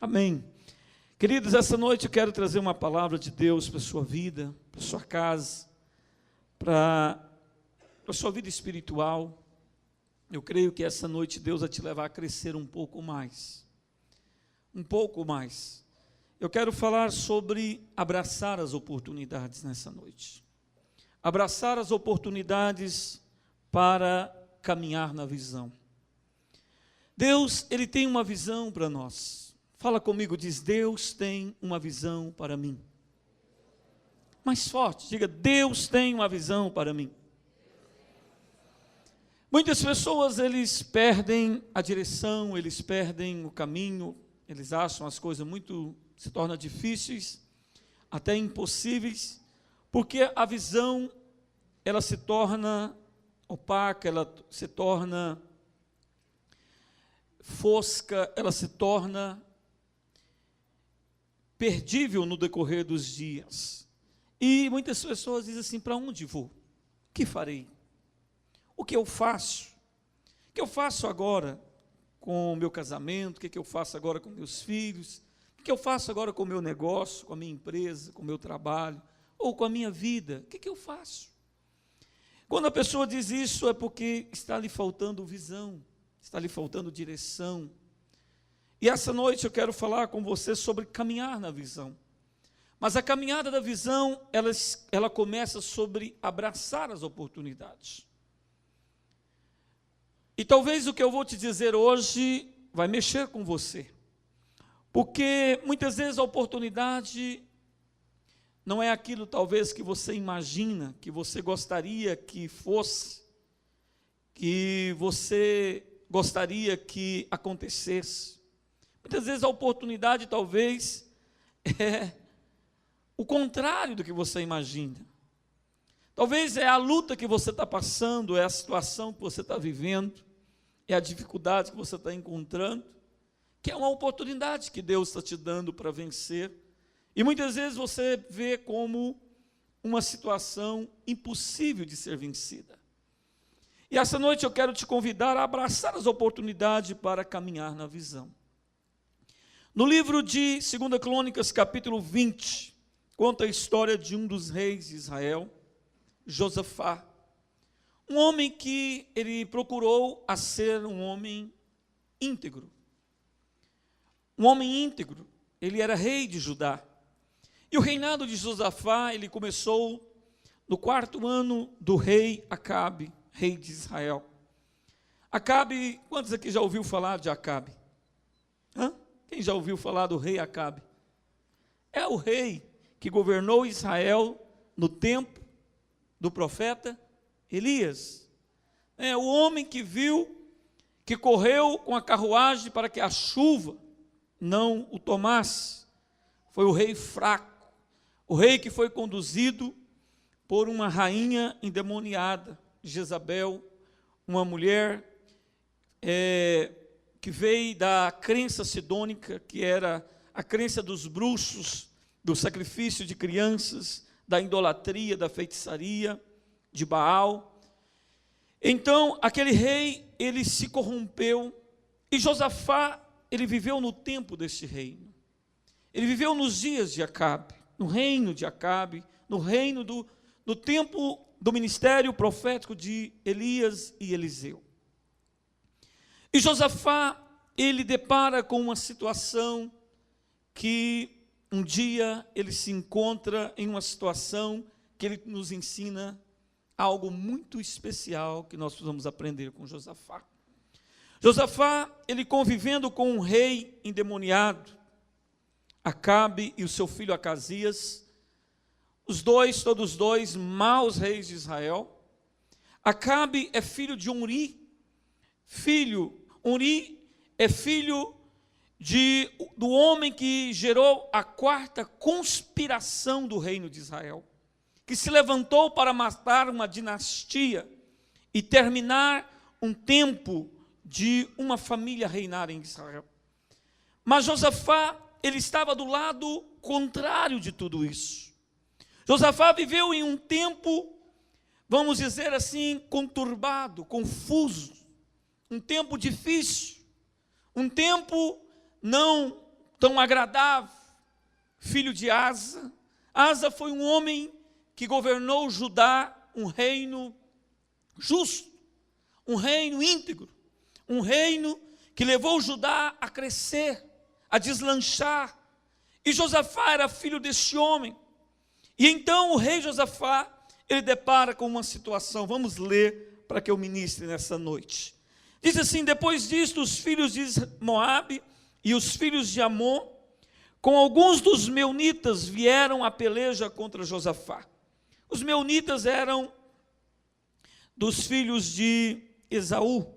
Amém. Queridos, essa noite eu quero trazer uma palavra de Deus para a sua vida, para a sua casa, para a sua vida espiritual. Eu creio que essa noite Deus vai te levar a crescer um pouco mais. Um pouco mais. Eu quero falar sobre abraçar as oportunidades nessa noite. Abraçar as oportunidades para caminhar na visão. Deus, Ele tem uma visão para nós. Fala comigo, diz, Deus tem uma visão para mim. Mais forte, diga, Deus tem uma visão para mim. Muitas pessoas, eles perdem a direção, eles perdem o caminho, eles acham as coisas se tornam difíceis, até impossíveis, porque a visão, ela se torna opaca, ela se torna fosca, ela se torna perdível no decorrer dos dias. E muitas pessoas dizem assim, para onde vou? O que farei? O que eu faço? O que eu faço agora com o meu casamento? O que eu faço agora com meus filhos? O que eu faço agora com o meu negócio, com a minha empresa, com o meu trabalho? Ou com a minha vida? O que eu faço? Quando a pessoa diz isso é porque está lhe faltando visão, está lhe faltando direção. E essa noite eu quero falar com você sobre caminhar na visão. Mas a caminhada da visão, ela começa sobre abraçar as oportunidades. E talvez o que eu vou te dizer hoje vai mexer com você. Porque muitas vezes a oportunidade não é aquilo talvez que você imagina, que você gostaria que fosse, que você gostaria que acontecesse. Muitas vezes a oportunidade talvez é o contrário do que você imagina. Talvez é a luta que você está passando, é a situação que você está vivendo, é a dificuldade que você está encontrando, que é uma oportunidade que Deus está te dando para vencer. E muitas vezes você vê como uma situação impossível de ser vencida. E essa noite eu quero te convidar a abraçar as oportunidades para caminhar na visão. No livro de 2 Crônicas, capítulo 20, conta a história de um dos reis de Israel, Josafá. Um homem que ele procurou a ser um homem íntegro. Um homem íntegro, ele era rei de Judá. E o reinado de Josafá, ele começou no 4º ano do rei Acabe, rei de Israel. Acabe, quantos aqui já ouviu falar de Acabe? Quem já ouviu falar do rei Acabe? É o rei que governou Israel no tempo do profeta Elias. É o homem que que correu com a carruagem para que a chuva não o tomasse. Foi o rei fraco, o rei que foi conduzido por uma rainha endemoniada, Jezabel, uma mulher que veio da crença sidônica, que era a crença dos bruxos, do sacrifício de crianças, da idolatria, da feitiçaria, de Baal. Então, aquele rei, ele se corrompeu, e Josafá, ele viveu no tempo desse reino. Ele viveu nos dias de Acabe, no reino de Acabe, no reino do tempo do ministério profético de Elias e Eliseu. E Josafá, ele depara com uma situação que um dia ele se encontra em uma situação que ele nos ensina algo muito especial que nós precisamos aprender com Josafá. Josafá, ele convivendo com um rei endemoniado, Acabe e o seu filho Acasias, todos dois maus reis de Israel. Acabe é filho de Uri, Uri é filho do homem que gerou a 4ª conspiração do reino de Israel, que se levantou para matar uma dinastia e terminar um tempo de uma família reinar em Israel. Mas Josafá, ele estava do lado contrário de tudo isso. Josafá viveu em um tempo, vamos dizer assim, conturbado, confuso, um tempo difícil, um tempo não tão agradável, filho de Asa. Asa foi um homem que governou Judá, um reino justo, um reino íntegro, um reino que levou Judá a crescer, a deslanchar. E Josafá era filho deste homem. E então o rei Josafá, ele depara com uma situação. Vamos ler para que eu ministre nessa noite. Diz assim: depois disto, os filhos de Moabe e os filhos de Amon, com alguns dos meunitas, vieram à peleja contra Josafá. Os meunitas eram dos filhos de Esaú,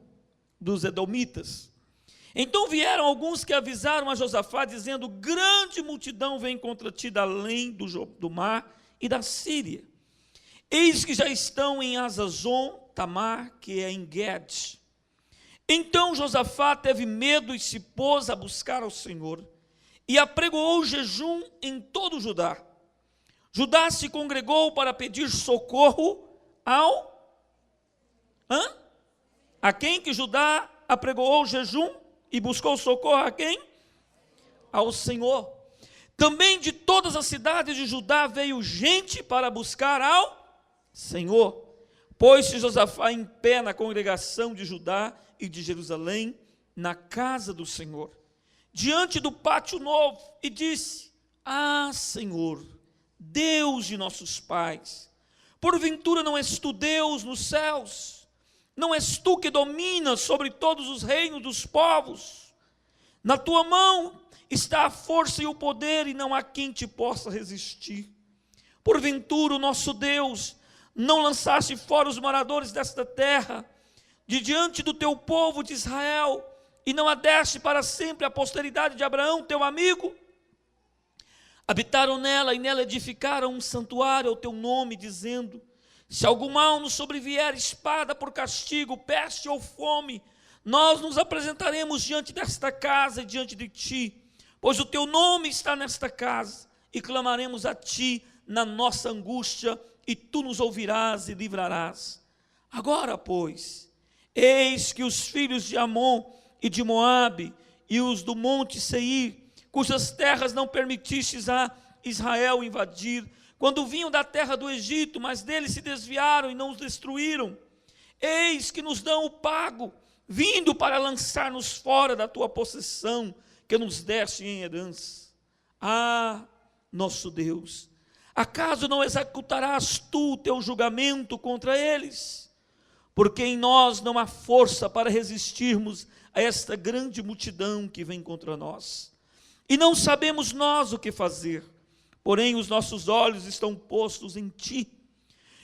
dos edomitas. Então vieram alguns que avisaram a Josafá, dizendo: grande multidão vem contra ti da além do mar e da Síria. Eis que já estão em Hazazon Tamar, que é em Guede. Então Josafá teve medo e se pôs a buscar ao Senhor, e apregoou jejum em todo Judá. Judá se congregou para pedir socorro a quem que Judá apregoou jejum e buscou socorro a quem? Ao Senhor. Também de todas as cidades de Judá veio gente para buscar ao Senhor. Pôs-se Josafá em pé na congregação de Judá e de Jerusalém, na casa do Senhor, diante do pátio novo, e disse: Senhor, Deus de nossos pais, porventura não és tu Deus nos céus? Não és tu que dominas sobre todos os reinos dos povos? Na tua mão está a força e o poder, e não há quem te possa resistir. Porventura o nosso Deus não lançaste fora os moradores desta terra, de diante do teu povo de Israel, e não a deste para sempre a posteridade de Abraão, teu amigo? Habitaram nela, e nela edificaram um santuário ao teu nome, dizendo: se algum mal nos sobrevier, espada por castigo, peste ou fome, nós nos apresentaremos diante desta casa e diante de ti, pois o teu nome está nesta casa, e clamaremos a ti na nossa angústia, e tu nos ouvirás e livrarás. Agora, pois, eis que os filhos de Amon e de Moabe, e os do monte Seir, cujas terras não permitistes a Israel invadir, quando vinham da terra do Egito, mas deles se desviaram e não os destruíram, eis que nos dão o pago, vindo para lançar-nos fora da tua possessão, que nos deste em herança. Nosso Deus, acaso não executarás tu o teu julgamento contra eles? Porque em nós não há força para resistirmos a esta grande multidão que vem contra nós. E não sabemos nós o que fazer, porém os nossos olhos estão postos em ti.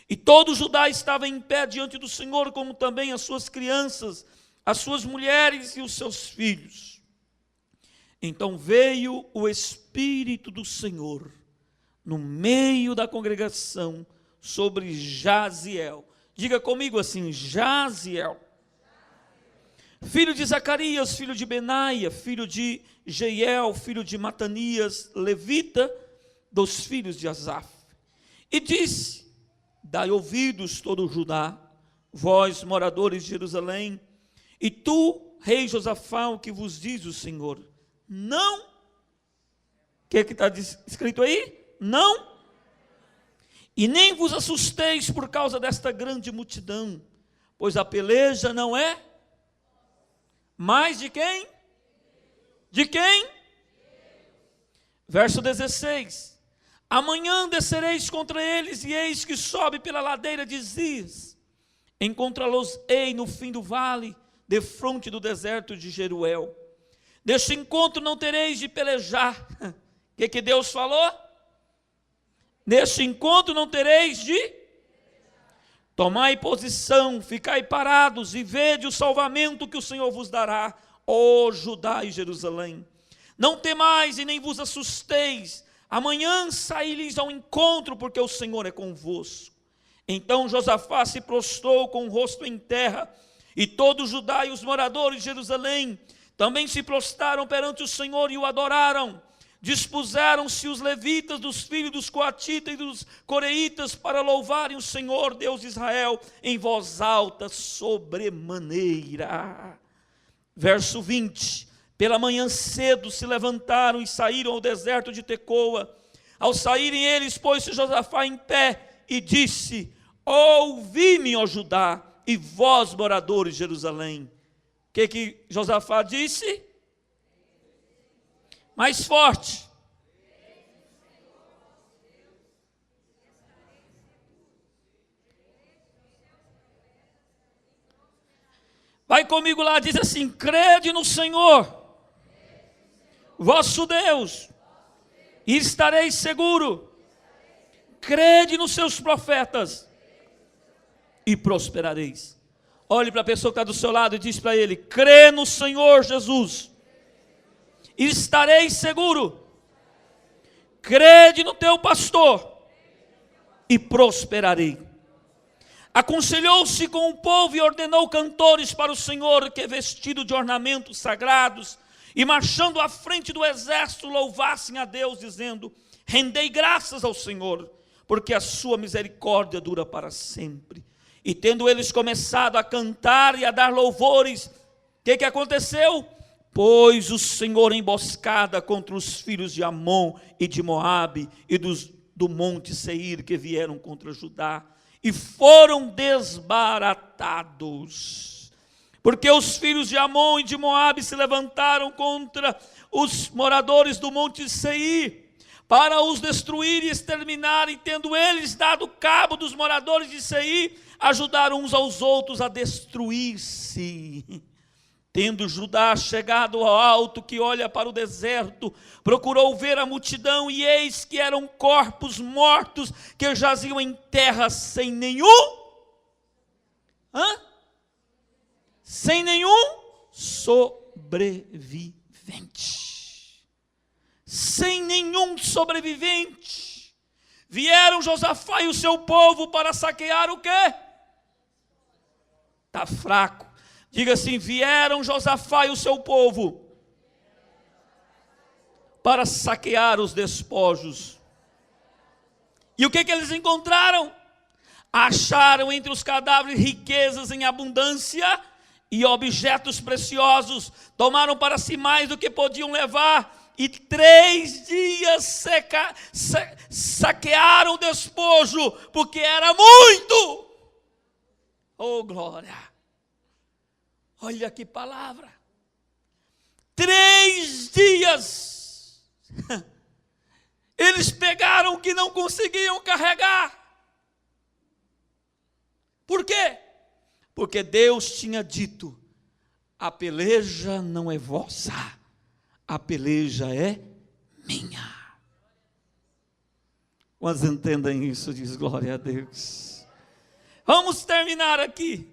E todo Judá estava em pé diante do Senhor, como também as suas crianças, as suas mulheres e os seus filhos. Então veio o Espírito do Senhor no meio da congregação sobre Jaziel. Diga comigo assim: Jaziel, filho de Zacarias, filho de Benaia, filho de Jeiel, filho de Matanias, levita, dos filhos de Asaf. E disse: dai ouvidos todo Judá, vós moradores de Jerusalém, e tu, rei Josafá, o que vos diz o Senhor? Não. O que está escrito aí? Não. E nem vos assusteis por causa desta grande multidão, pois a peleja não é mais de quem? De quem? Verso 16: amanhã descereis contra eles, e eis que sobe pela ladeira de Ziz, encontrá-los-ei no fim do vale, defronte do deserto de Jeruel. Neste encontro não tereis de pelejar. O que Deus falou? Neste encontro não tereis de tomai posição, ficai parados e vede o salvamento que o Senhor vos dará, ó Judá e Jerusalém. Não temais e nem vos assusteis, amanhã saí-lhes ao encontro, porque o Senhor é convosco. Então Josafá se prostrou com o rosto em terra, e todo Judá e os moradores de Jerusalém também se prostraram perante o Senhor e o adoraram. Dispuseram-se os levitas dos filhos dos coatitas e dos coreitas para louvarem o Senhor, Deus de Israel, em voz alta sobremaneira. Verso 20: Pela manhã cedo se levantaram e saíram ao deserto de Tecoa. Ao saírem eles, pôs-se Josafá em pé e disse: ouvi-me, ó Judá, e vós, moradores de Jerusalém. O que Josafá disse? Mais forte. Vai comigo lá, diz assim: crede no Senhor, vosso Deus, e estareis seguro. Crede nos seus profetas e prosperareis. Olhe para a pessoa que está do seu lado e diz para ele: crê no Senhor Jesus e estareis seguro. Crede no teu pastor e prosperarei. Aconselhou-se com o povo e ordenou cantores para o Senhor, que vestido de ornamentos sagrados e marchando à frente do exército, louvassem a Deus, dizendo: rendei graças ao Senhor, porque a sua misericórdia dura para sempre. E tendo eles começado a cantar e a dar louvores, o que aconteceu? Pôs o Senhor emboscada contra os filhos de Amon e de Moabe e do monte Seir, que vieram contra Judá, e foram desbaratados. Porque os filhos de Amon e de Moabe se levantaram contra os moradores do monte Seir, para os destruir e exterminar, e tendo eles dado cabo dos moradores de Seir, ajudaram uns aos outros a destruir-se. Tendo Judá chegado ao alto que olha para o deserto, procurou ver a multidão, e eis que eram corpos mortos que jaziam em terra sem nenhum sobrevivente. Sem nenhum sobrevivente. Vieram Josafá e o seu povo para saquear o quê? Está fraco. Diga assim: vieram Josafá e o seu povo para saquear os despojos. E o que eles encontraram? Acharam entre os cadáveres riquezas em abundância e objetos preciosos. Tomaram para si mais do que podiam levar. E 3 dias saquearam o despojo, porque era muito. Oh, glória! Olha que palavra. 3 dias. Eles pegaram o que não conseguiam carregar. Por quê? Porque Deus tinha dito: a peleja não é vossa, a peleja é minha. Quantos entendem isso? Diz glória a Deus. Vamos terminar aqui.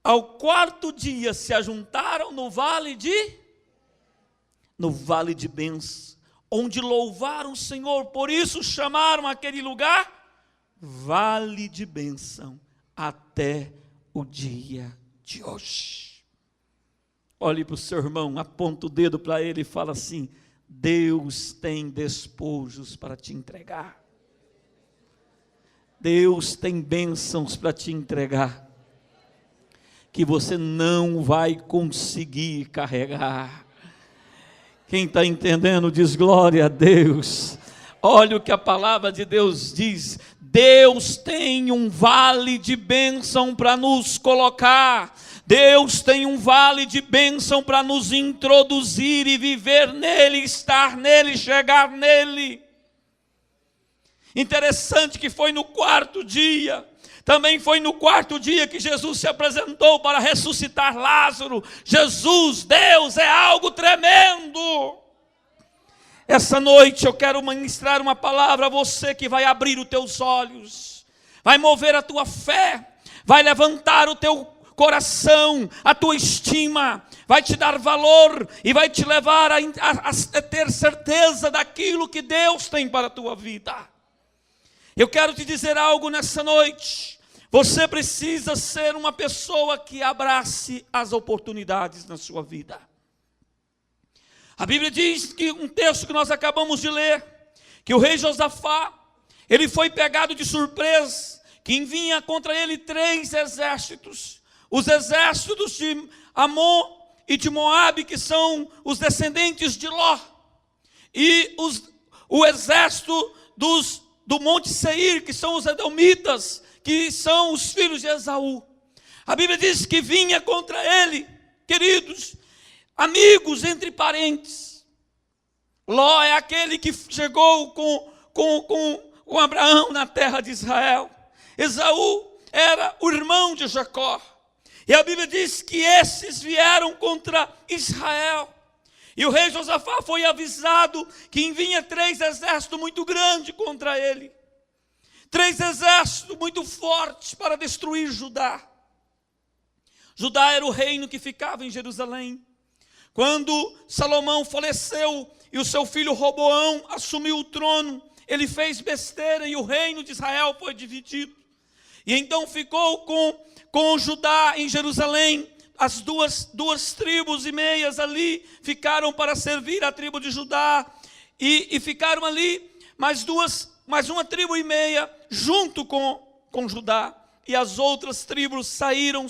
Ao 4º dia se ajuntaram no vale de bênção, onde louvaram o Senhor. Por isso chamaram aquele lugar Vale de Bênção até o dia de hoje. Olhe para o seu irmão, aponta o dedo para ele e fala assim: Deus tem despojos para te entregar. Deus tem bênçãos para te entregar, que você não vai conseguir carregar. Quem está entendendo diz glória a Deus. Olha o que a palavra de Deus diz: Deus tem um vale de bênção para nos colocar. Deus tem um vale de bênção para nos introduzir e viver nele, estar nele, chegar nele. Interessante que foi no 4º dia. Também foi no 4º dia que Jesus se apresentou para ressuscitar Lázaro. Jesus, Deus, é algo tremendo. Essa noite eu quero ministrar uma palavra a você que vai abrir os teus olhos, vai mover a tua fé, vai levantar o teu coração, a tua estima, vai te dar valor e vai te levar a ter certeza daquilo que Deus tem para a tua vida. Eu quero te dizer algo nessa noite. Você precisa ser uma pessoa que abrace as oportunidades na sua vida. A Bíblia diz que um texto que nós acabamos de ler, que o rei Josafá, ele foi pegado de surpresa, que vinha contra ele 3 exércitos. Os exércitos de Amon e de Moabe, que são os descendentes de Ló, e o exército do Monte Seir, que são os edomitas, que são os filhos de Esaú. A Bíblia diz que vinha contra ele, queridos, amigos entre parentes. Ló é aquele que chegou com Abraão na terra de Israel. Esaú era o irmão de Jacó. E a Bíblia diz que esses vieram contra Israel. E o rei Josafá foi avisado que vinha 3 exércitos muito grandes contra ele. 3 exércitos muito fortes para destruir Judá. Judá era o reino que ficava em Jerusalém. Quando Salomão faleceu e o seu filho Roboão assumiu o trono, ele fez besteira e o reino de Israel foi dividido. E então ficou com Judá em Jerusalém. As duas tribos e meias ali ficaram para servir a tribo de Judá. E ficaram ali mais uma tribo e meia junto com Judá. E as outras tribos saíram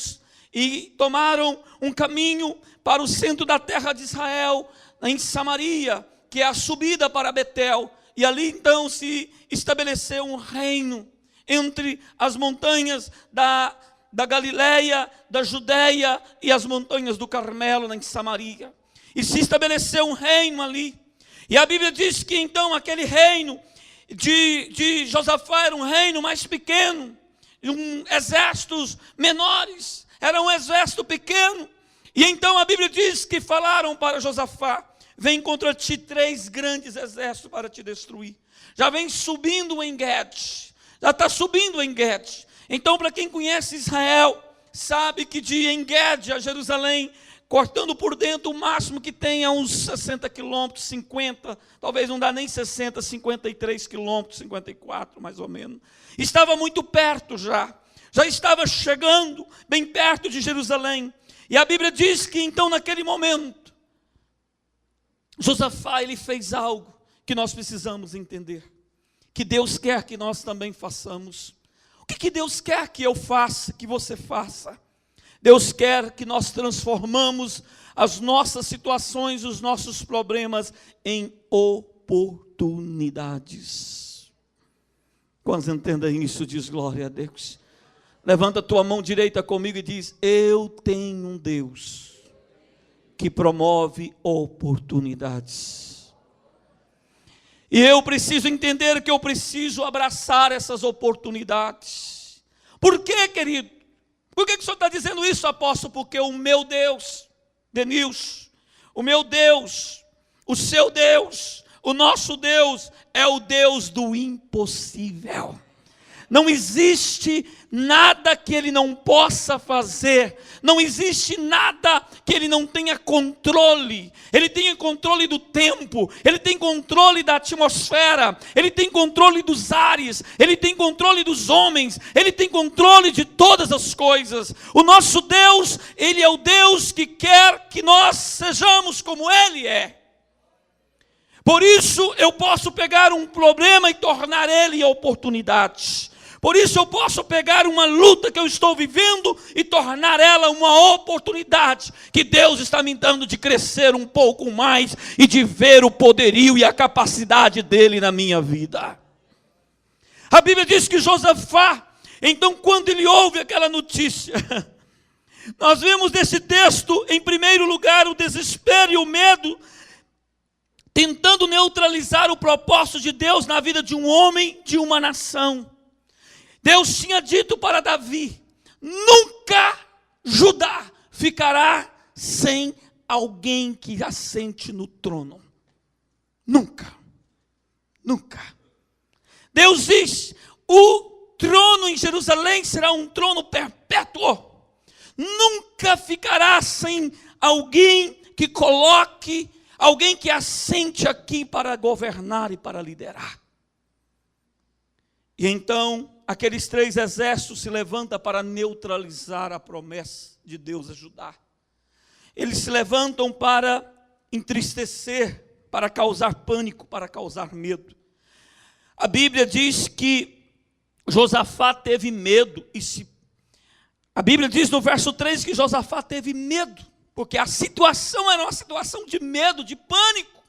e tomaram um caminho para o centro da terra de Israel, em Samaria, que é a subida para Betel. E ali então se estabeleceu um reino entre as montanhas da Galileia, da Judeia e as montanhas do Carmelo, em Samaria. E se estabeleceu um reino ali. E a Bíblia diz que então aquele reino de Josafá era um reino mais pequeno, exércitos menores, era um exército pequeno. E então a Bíblia diz que falaram para Josafá: vem contra ti 3 grandes exércitos para te destruir. Já vem subindo em Gede, já está subindo em Gede. Então, para quem conhece Israel, sabe que de En-Gede a Jerusalém, cortando por dentro, o máximo que tem é uns 60 quilômetros, 50, talvez não dá nem 60, 53 quilômetros, 54 mais ou menos. Estava muito perto já estava chegando bem perto de Jerusalém. E a Bíblia diz que então naquele momento, Josafá, ele fez algo que nós precisamos entender, que Deus quer que nós também façamos. O que Deus quer que eu faça, que você faça? Deus quer que nós transformamos as nossas situações, os nossos problemas em oportunidades. Quantos entendem isso? Diz glória a Deus. Levanta a tua mão direita comigo e diz: eu tenho um Deus que promove oportunidades. E eu preciso entender que eu preciso abraçar essas oportunidades. Por quê, querido? Por que o senhor está dizendo isso, apóstolo? Porque o meu Deus, Denilson, o meu Deus, o seu Deus, o nosso Deus é o Deus do impossível. Não existe nada que Ele não possa fazer. Não existe nada que Ele não tenha controle. Ele tem controle do tempo. Ele tem controle da atmosfera. Ele tem controle dos ares. Ele tem controle dos homens. Ele tem controle de todas as coisas. O nosso Deus, Ele é o Deus que quer que nós sejamos como Ele é. Por isso eu posso pegar um problema e tornar ele em oportunidade. Por isso eu posso pegar uma luta que eu estou vivendo e tornar ela uma oportunidade que Deus está me dando de crescer um pouco mais e de ver o poderio e a capacidade dele na minha vida. A Bíblia diz que Josafá, então quando ele ouve aquela notícia, nós vemos nesse texto, em primeiro lugar, o desespero e o medo, tentando neutralizar o propósito de Deus na vida de um homem, de uma nação. Deus tinha dito para Davi: nunca Judá ficará sem alguém que assente no trono. Nunca. Nunca. Deus diz: o trono em Jerusalém será um trono perpétuo. Nunca ficará sem alguém que coloque, alguém que assente aqui para governar e para liderar. E então aqueles 3 exércitos se levantam para neutralizar a promessa de Deus a Judá. Eles se levantam para entristecer, para causar pânico, para causar medo. A Bíblia diz que Josafá teve medo. A Bíblia diz no verso 3 que Josafá teve medo. Porque a situação era uma situação de medo, de pânico.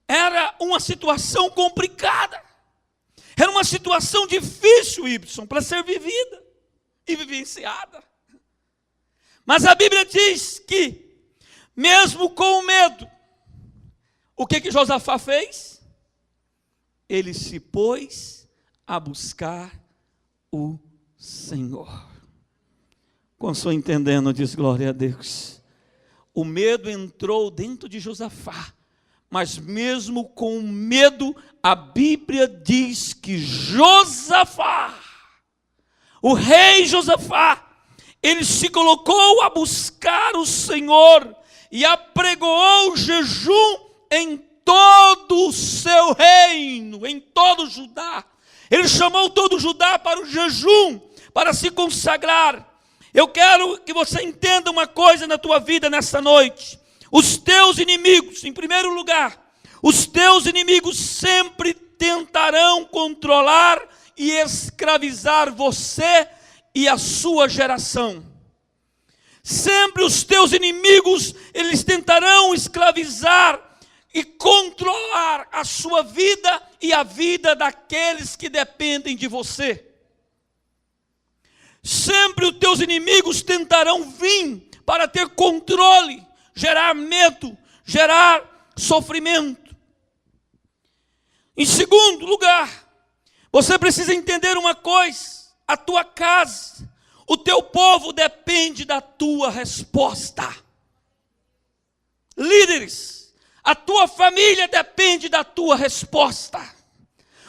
Era uma situação complicada. Era uma situação difícil, Y, para ser vivida e vivenciada. Mas a Bíblia diz que, mesmo com o medo, o que Josafá fez? Ele se pôs a buscar o Senhor. Como estou entendendo, diz glória a Deus. O medo entrou dentro de Josafá, mas mesmo com o medo, a Bíblia diz que Josafá, o rei Josafá, ele se colocou a buscar o Senhor e apregoou jejum em todo o seu reino, em todo Judá. Ele chamou todo Judá para o jejum, para se consagrar. Eu quero que você entenda uma coisa na tua vida nesta noite. Os teus inimigos, em primeiro lugar, os teus inimigos sempre tentarão controlar e escravizar você e a sua geração. Sempre os teus inimigos, eles tentarão escravizar e controlar a sua vida e a vida daqueles que dependem de você. Sempre os teus inimigos tentarão vir para ter controle, gerar medo, gerar sofrimento. Em segundo lugar, você precisa entender uma coisa: a tua casa, o teu povo depende da tua resposta. Líderes, a tua família depende da tua resposta.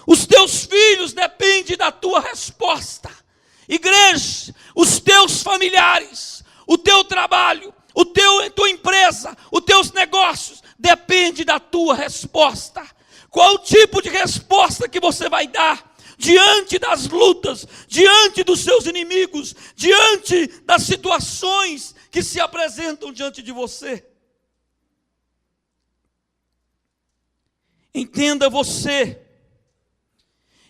Os teus filhos dependem da tua resposta. Igreja, os teus familiares, o teu trabalho, a tua empresa, os teus negócios, depende da tua resposta. Qual o tipo de resposta que você vai dar diante das lutas, diante dos seus inimigos, diante das situações que se apresentam diante de você?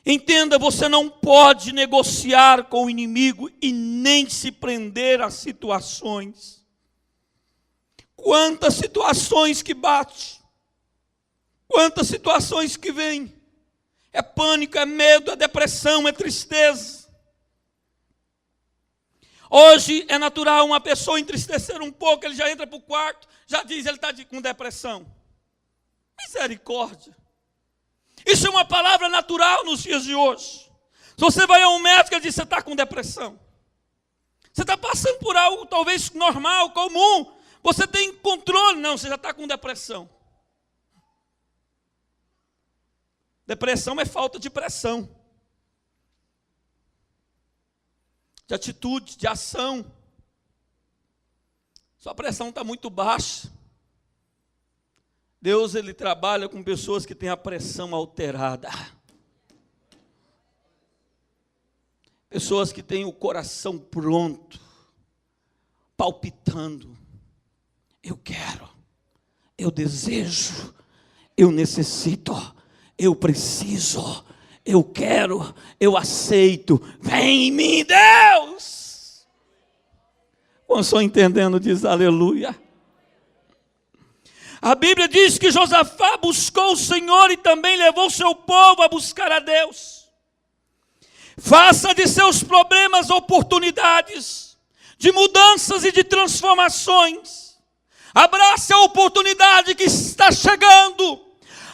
Entenda, você não pode negociar com o inimigo e nem se prender a situações. Quantas situações que bate, quantas situações que vêm, é pânico, é medo, é depressão, é tristeza. Hoje é natural uma pessoa entristecer um pouco, ele já entra para o quarto, já diz, ele está com depressão. Misericórdia. Isso é uma palavra natural nos dias de hoje. Se você vai a um médico e diz, você está com depressão. Você está passando por algo talvez normal, comum. Você tem controle. Não, você já está com depressão. Depressão é falta de pressão, de atitude, de ação. Sua pressão está muito baixa. Deus, ele trabalha com pessoas que têm a pressão alterada. Pessoas que têm o coração pronto, palpitando. Eu quero, eu desejo, eu necessito, eu preciso, eu quero, eu aceito. Vem em mim, Deus! Quando estou entendendo, diz aleluia. A Bíblia diz que Josafá buscou o Senhor e também levou seu povo a buscar a Deus. Faça de seus problemas oportunidades de mudanças e de transformações. Abrace a oportunidade que está chegando.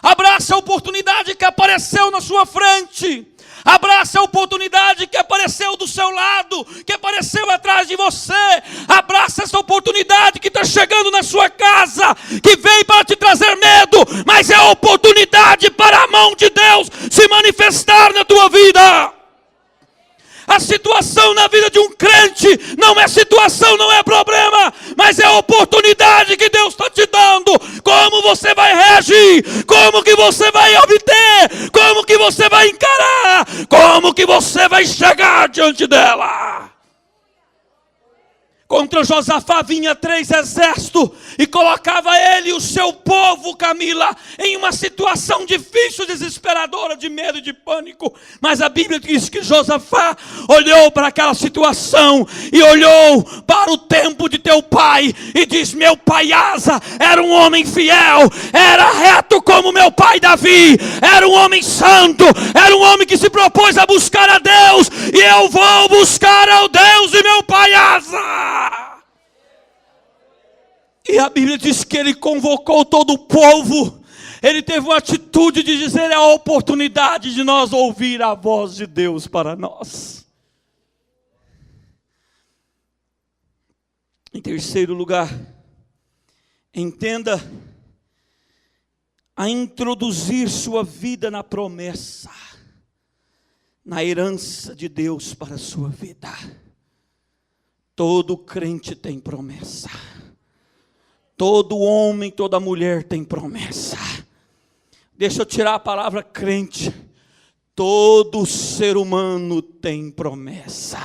Abrace a oportunidade que apareceu na sua frente. Abrace a oportunidade que apareceu do seu lado, que apareceu atrás de você. Abrace essa oportunidade que está chegando na sua casa, que veio para te trazer medo, mas é a oportunidade para a mão de Deus se manifestar na tua vida. A situação na vida de um crente não é situação, não é problema, mas é a oportunidade que Deus está te dando. Como você vai reagir? Como que você vai obter? Como que você vai encarar? Como que você vai chegar diante dela? Contra Josafá vinha 3 exércitos e colocava ele e o seu povo, Camila, em uma situação difícil, desesperadora, de medo e de pânico. Mas a Bíblia diz que Josafá olhou para aquela situação e olhou para o tempo de teu pai e diz: meu pai Asa era um homem fiel, era reto como meu pai Davi, era um homem santo, era um homem que se propôs a buscar a Deus, e eu vou buscar ao Deus de meu pai Asa. E a Bíblia diz que ele convocou todo o povo. Ele teve uma atitude de dizer: é a oportunidade de nós ouvir a voz de Deus para nós. Em terceiro lugar, entenda a introduzir sua vida na promessa, na herança de Deus para a sua vida. Todo crente tem promessa. Todo homem, toda mulher tem promessa. Deixa eu tirar a palavra crente. Todo ser humano tem promessa.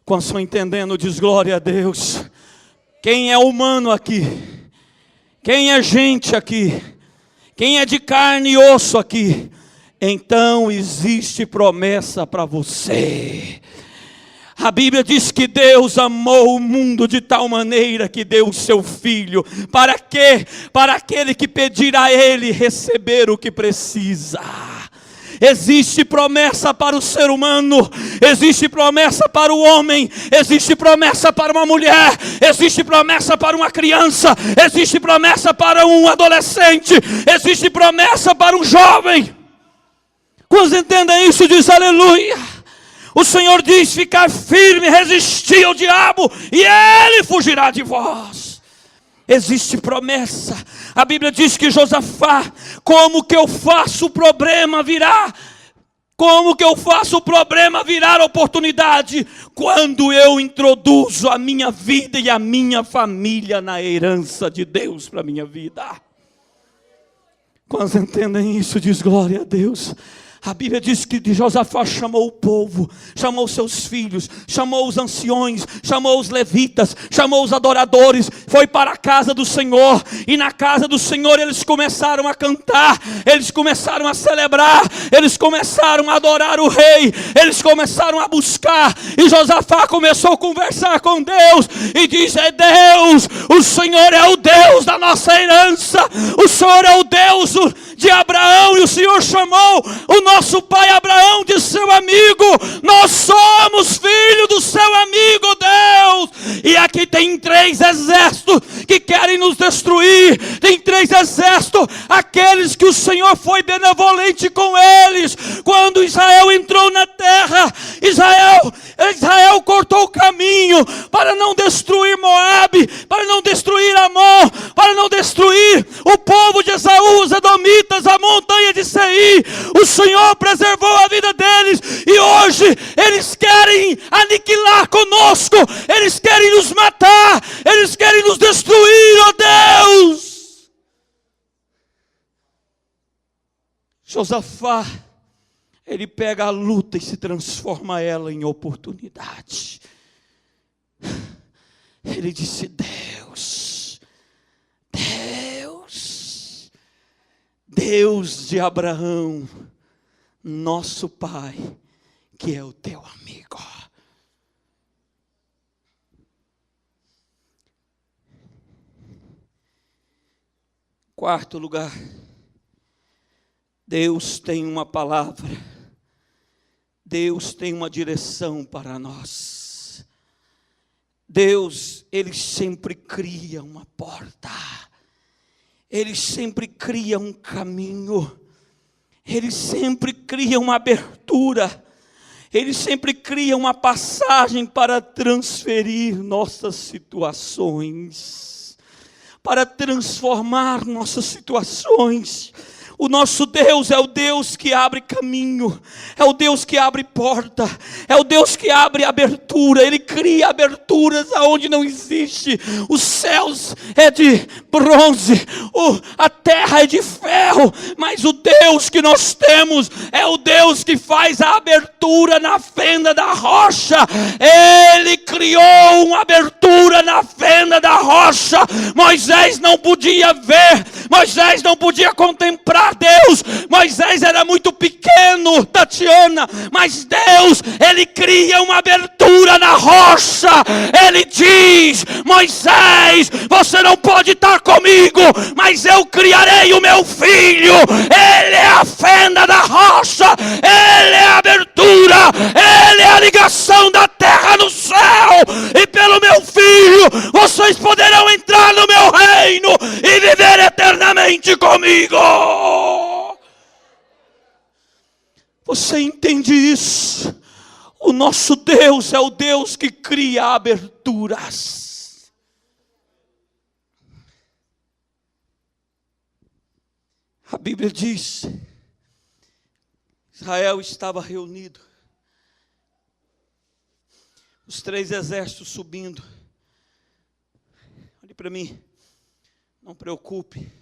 Quando estão entendendo, diz glória a Deus. Quem é humano aqui? Quem é gente aqui? Quem é de carne e osso aqui? Então existe promessa para você. A Bíblia diz que Deus amou o mundo de tal maneira que deu o seu Filho. Para quê? Para aquele que pedir a Ele receber o que precisa. Existe promessa para o ser humano, existe promessa para o homem, existe promessa para uma mulher, existe promessa para uma criança, existe promessa para um adolescente, existe promessa para um jovem. Quando entendem isso, diz aleluia. O Senhor diz: ficar firme, resistir ao diabo, e ele fugirá de vós. Existe promessa. A Bíblia diz que Josafá: como que eu faço, o problema virá. Como que eu faço o problema virar oportunidade? Quando eu introduzo a minha vida e a minha família na herança de Deus para a minha vida. Quando entendem isso, diz glória a Deus. A Bíblia diz que Josafá chamou o povo, chamou seus filhos, chamou os anciões, chamou os levitas, chamou os adoradores, foi para a casa do Senhor, e na casa do Senhor eles começaram a cantar, eles começaram a celebrar, eles começaram a adorar o rei, eles começaram a buscar, e Josafá começou a conversar com Deus, e diz: é Deus, o Senhor é o Deus da nossa herança, o Senhor é o Deus de Abraão, e o Senhor chamou o nosso pai Abraão de seu amigo. Nós somos filhos do seu amigo Deus. E aqui tem 3 exércitos que querem nos destruir. Tem 3 exércitos, aqueles que o Senhor foi benevolente com eles. Quando Israel entrou na terra, Israel cortou o caminho para não destruir Moabe, para não destruir Amon, para não destruir o povo de Esaú, os edomitas, a montanha de Seir. O Senhor preservou a vida deles, e hoje eles querem aniquilar conosco, eles querem nos matar, eles querem nos destruir, ó Deus. Josafá, ele pega a luta e se transforma ela em oportunidade. Ele disse: Deus de Abraão, nosso pai, que é o teu amigo. Quarto lugar, Deus tem uma palavra, Deus tem uma direção para nós. Deus, Ele sempre cria uma porta, Ele sempre cria um caminho, Ele sempre cria uma abertura, Ele sempre cria uma passagem para transferir nossas situações, para transformar nossas situações. O nosso Deus é o Deus que abre caminho, é o Deus que abre porta, é o Deus que abre abertura. Ele cria aberturas aonde não existe. Os céus é de bronze, a terra é de ferro, mas o Deus que nós temos é o Deus que faz a abertura na fenda da rocha. Ele criou uma abertura na fenda da rocha. Moisés não podia ver, Moisés não podia contemplar Deus. Moisés era muito pequeno, Tatiana, mas Deus, Ele cria uma abertura na rocha. Ele diz: Moisés, você não pode estar comigo, mas eu criarei o meu filho. Ele é a fenda da rocha, Ele é a abertura, Ele é a ligação da terra no céu. E pelo meu filho, vocês poderão entrar no meu reino e viver eternamente comigo. Você entende isso? O nosso Deus é o Deus que cria aberturas. A Bíblia diz: Israel estava reunido, os 3 exércitos subindo. Olhe para mim, não preocupe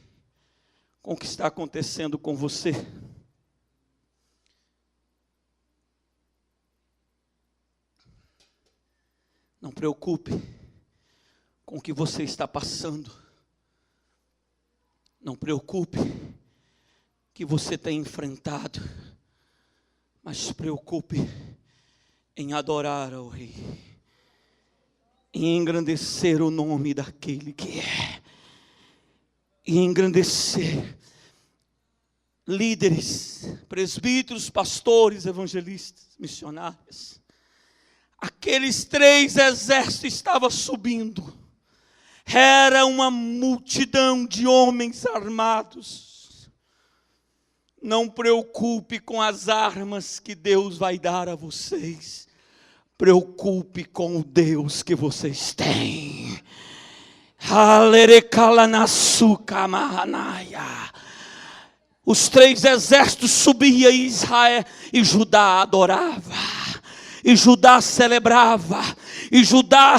com o que está acontecendo com você. Não preocupe com o que você está passando. Não preocupe que você tem enfrentado, mas se preocupe em adorar ao Rei, em engrandecer o nome daquele que é, e engrandecer líderes, presbíteros, pastores, evangelistas, missionários. Aqueles 3 exércitos estavam subindo. Era uma multidão de homens armados. Não preocupe com as armas que Deus vai dar a vocês. Preocupe com o Deus que vocês têm. Os 3 exércitos subiam e Israel e Judá adorava. E Judá celebrava, e Judá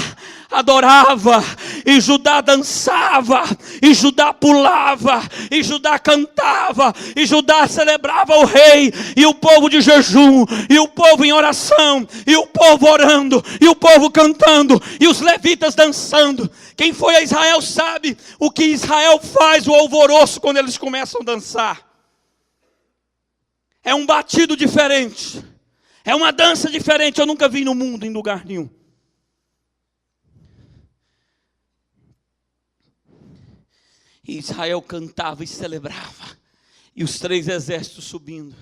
adorava, e Judá dançava, e Judá pulava, e Judá cantava, e Judá celebrava o rei, e o povo de jejum, e o povo em oração, e o povo orando, e o povo cantando, e os levitas dançando. Quem foi a Israel sabe o que Israel faz, o alvoroço, quando eles começam a dançar. É um batido diferente. É uma dança diferente, eu nunca vi no mundo, em lugar nenhum. E Israel cantava e celebrava. E os 3 exércitos subindo.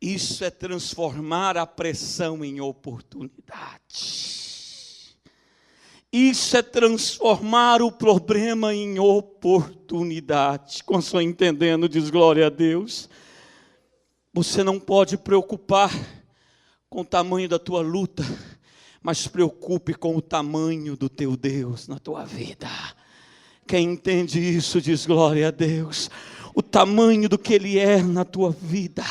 Isso é transformar a pressão em oportunidade. Isso é transformar o problema em oportunidade. Como estou entendendo, diz glória a Deus. Você não pode preocupar com o tamanho da tua luta, mas se preocupe com o tamanho do teu Deus na tua vida. Quem entende isso diz glória a Deus. O tamanho do que Ele é na tua vida.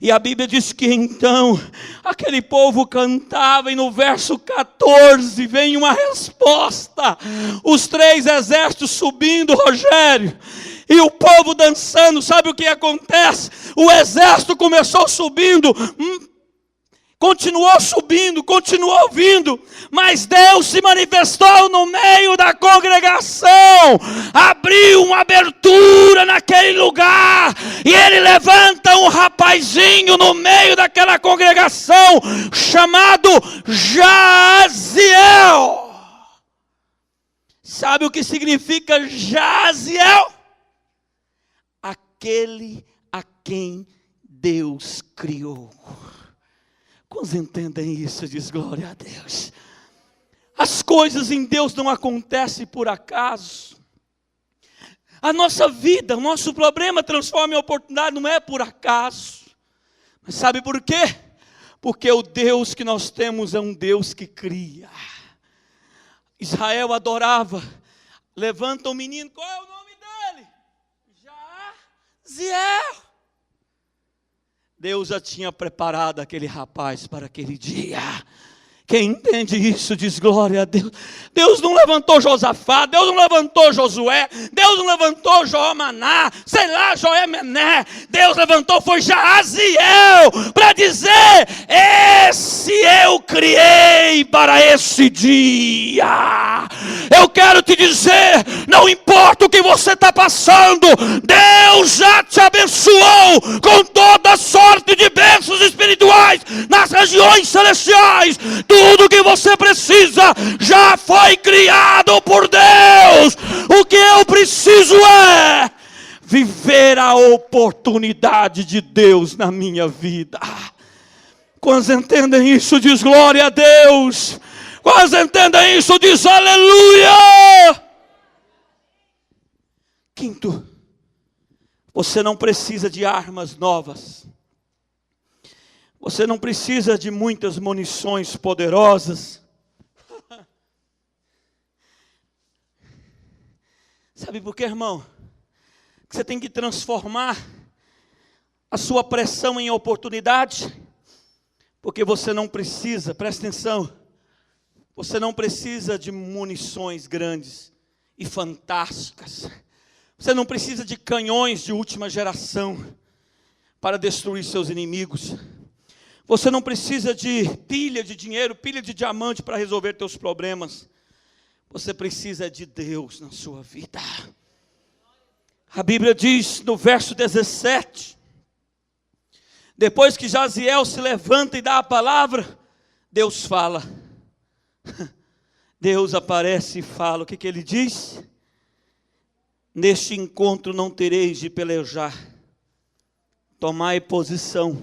E a Bíblia diz que então aquele povo cantava, e no verso 14 vem uma resposta. Os 3 exércitos subindo, Rogério, e o povo dançando. Sabe o que acontece? O exército começou subindo, continuou subindo, continuou vindo, mas Deus se manifestou no meio da congregação, abriu uma abertura naquele lugar, e Ele levanta um rapazinho no meio daquela congregação, chamado Jaziel. Sabe o que significa Jaziel? Aquele a quem Deus criou. Quantos entendem isso? Diz glória a Deus. As coisas em Deus não acontecem por acaso. A nossa vida, o nosso problema transforma em oportunidade, não é por acaso. Mas sabe por quê? Porque o Deus que nós temos é um Deus que cria. Israel adorava. Levanta o menino, qual é o nome dele? Ziel. Deus já tinha preparado aquele rapaz para aquele dia. Quem entende isso diz glória a Deus. Deus não levantou Josafá, Deus não levantou Josué, Deus não levantou Joamaná, sei lá, Joemené. Deus levantou foi Jaaziel para dizer: esse eu criei para esse dia. Eu quero te dizer, não importa o que você está passando, Deus já te abençoou com toda sorte de bênçãos espirituais nas regiões celestiais. Tudo que você precisa já foi criado por Deus. O que eu preciso é viver a oportunidade de Deus na minha vida. Quantos entendem isso, diz glória a Deus. Quantos entendem isso, diz aleluia. Quinto, você não precisa de armas novas. Você não precisa de muitas munições poderosas. Sabe por quê, irmão? Você tem que transformar a sua pressão em oportunidade. Porque você não precisa, presta atenção, você não precisa de munições grandes e fantásticas. Você não precisa de canhões de última geração para destruir seus inimigos. Você não precisa de pilha de dinheiro, pilha de diamante para resolver teus problemas. Você precisa de Deus na sua vida. A Bíblia diz no verso 17, depois que Jaziel se levanta e dá a palavra, Deus fala. Deus aparece e fala, o que ele diz? Neste encontro não tereis de pelejar, tomai posição,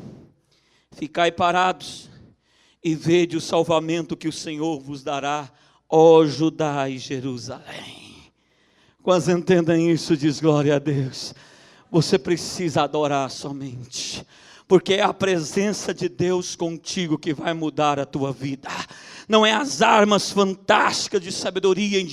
ficai parados e vede o salvamento que o Senhor vos dará, ó Judá e Jerusalém. Quantos entendem isso, diz glória a Deus. Você precisa adorar somente, porque é a presença de Deus contigo que vai mudar a tua vida. Não é as armas fantásticas de sabedoria e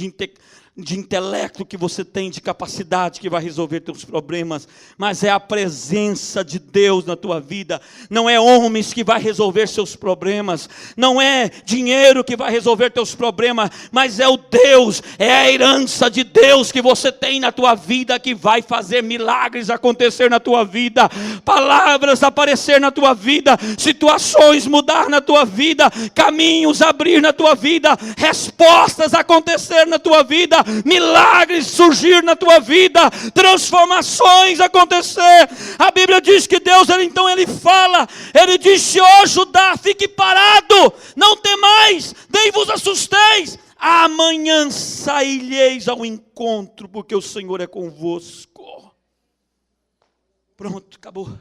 de intelecto que você tem, de capacidade que vai resolver teus problemas, mas é a presença de Deus na tua vida. Não é homens que vai resolver seus problemas, não é dinheiro que vai resolver teus problemas, mas é o Deus, é a herança de Deus que você tem na tua vida que vai fazer milagres acontecer na tua vida, palavras aparecer na tua vida, situações mudar na tua vida, caminhos abrir na tua vida, respostas acontecer na tua vida, milagres surgir na tua vida, transformações acontecer. A Bíblia diz que Deus, ele fala, ele disse: ó Judá, fique parado, não temais, nem vos assusteis, amanhã saireis ao encontro, porque o Senhor é convosco. Pronto, acabou.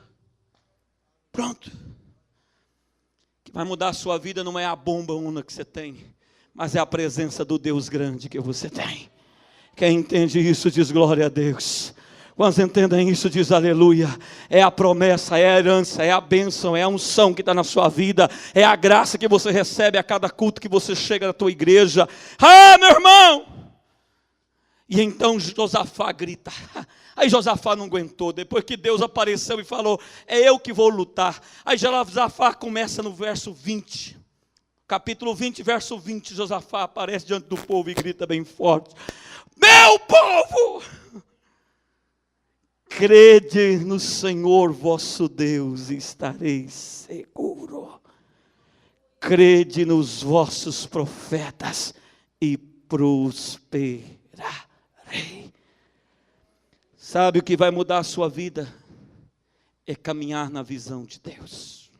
Pronto. O que vai mudar a sua vida não é a bomba una que você tem, mas é a presença do Deus grande que você tem. Quem entende isso diz glória a Deus. Quantos entendem isso diz aleluia. É a promessa, é a herança, é a bênção, é a unção que está na sua vida, é a graça que você recebe a cada culto que você chega na tua igreja. Ah, meu irmão! E então Josafá grita. Aí Josafá não aguentou, depois que Deus apareceu e falou: é eu que vou lutar. Aí Josafá começa no verso 20. Capítulo 20, verso 20, Josafá aparece diante do povo e grita bem forte: meu povo, crede no Senhor vosso Deus e estareis seguro. Crede nos vossos profetas e prosperarei. Sabe o que vai mudar a sua vida? É caminhar na visão de Deus.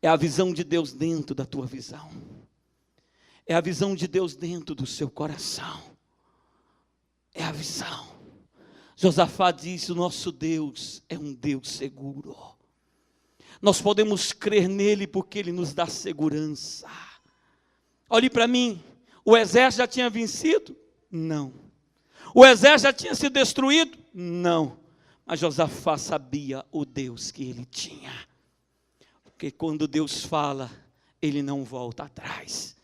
É a visão de Deus dentro da tua visão. É a visão de Deus dentro do seu coração. É a visão. Josafá disse: o nosso Deus é um Deus seguro. Nós podemos crer nele porque ele nos dá segurança. Olhe para mim, o exército já tinha vencido? Não. O exército já tinha sido destruído? Não. Mas Josafá sabia o Deus que ele tinha. Porque quando Deus fala, ele não volta atrás.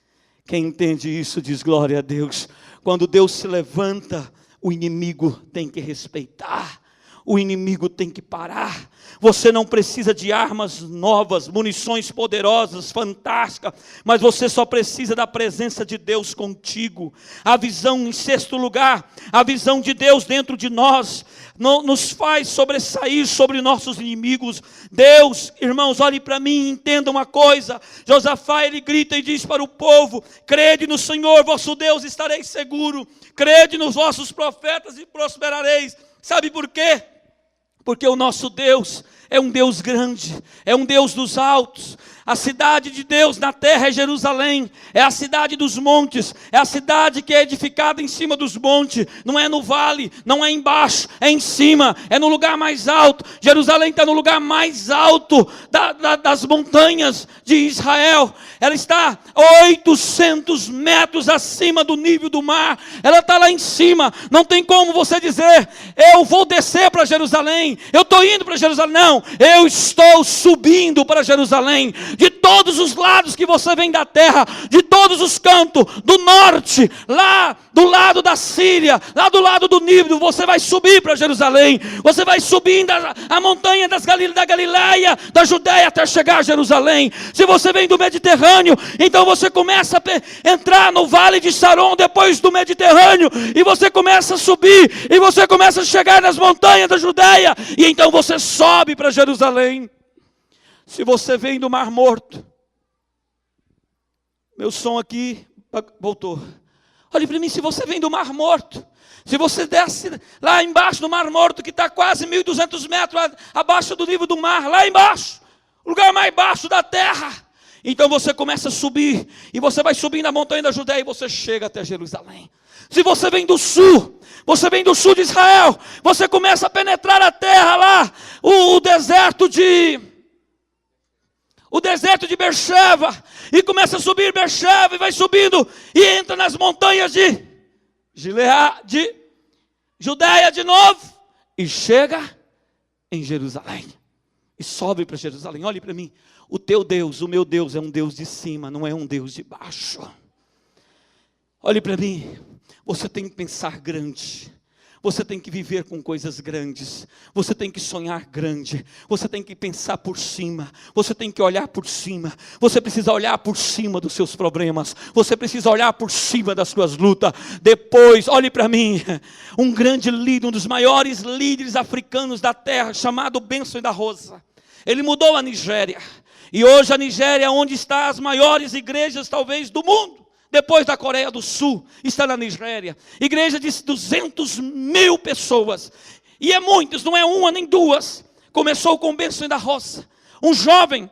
Quem entende isso diz glória a Deus. Quando Deus se levanta, o inimigo tem que respeitar. o inimigo tem que parar. Você não precisa de armas novas, munições poderosas, fantásticas, mas você só precisa da presença de Deus contigo. A visão, em sexto lugar, a visão de Deus dentro de nós, nos faz sobressair sobre nossos inimigos. Deus, irmãos, olhe para mim e entenda uma coisa. Josafá, ele grita e diz para o povo: crede no Senhor vosso Deus, estareis seguro. Crede nos vossos profetas e prosperareis. Sabe por quê? Porque o nosso Deus é um Deus grande, é um Deus dos altos. A cidade de Deus na terra é Jerusalém, é a cidade dos montes, é a cidade que é edificada em cima dos montes, não é no vale, não é embaixo, é em cima, é no lugar mais alto. Jerusalém está no lugar mais alto das montanhas de Israel, ela está 800 metros acima do nível do mar, ela está lá em cima. Não tem como você dizer: eu vou descer para Jerusalém, eu estou indo para Jerusalém. Não, eu estou subindo para Jerusalém. De todos os lados que você vem da terra, de todos os cantos, do norte, lá do lado da Síria, lá do lado do Nível, você vai subir para Jerusalém. Você vai subindo a montanha da Galileia, da Judéia, até chegar a Jerusalém. Se você vem do Mediterrâneo, então você começa a entrar no vale de Saron, depois do Mediterrâneo, e você começa a subir, e você começa a chegar nas montanhas da Judéia, e então você sobe para Jerusalém. Se você vem do Mar Morto, meu som aqui voltou. Olhe para mim, se você vem do Mar Morto, se você desce lá embaixo do Mar Morto, que está quase 1.200 metros abaixo do nível do mar, lá embaixo, o lugar mais baixo da terra, então você começa a subir, e você vai subindo a montanha da Judéia, e você chega até Jerusalém. Se você vem do sul, você vem do sul de Israel, você começa a penetrar a terra lá, o deserto de Beersheba, e começa a subir Beersheba, e vai subindo, e entra nas montanhas de Judéia de novo, e chega em Jerusalém, e sobe para Jerusalém. Olhe para mim, o teu Deus, o meu Deus é um Deus de cima, não é um Deus de baixo. Olhe para mim, você tem que pensar grande. Você tem que viver com coisas grandes, você tem que sonhar grande, você tem que pensar por cima, você tem que olhar por cima, você precisa olhar por cima dos seus problemas, você precisa olhar por cima das suas lutas. Depois, olhe para mim, um grande líder, um dos maiores líderes africanos da terra, chamado Benson da Rosa, ele mudou a Nigéria, e hoje a Nigéria é onde estão as maiores igrejas talvez do mundo. Depois da Coreia do Sul, está na Nigéria, igreja de 200.000 pessoas, e é muitos, não é uma nem duas. Começou com Benson da Roça, um jovem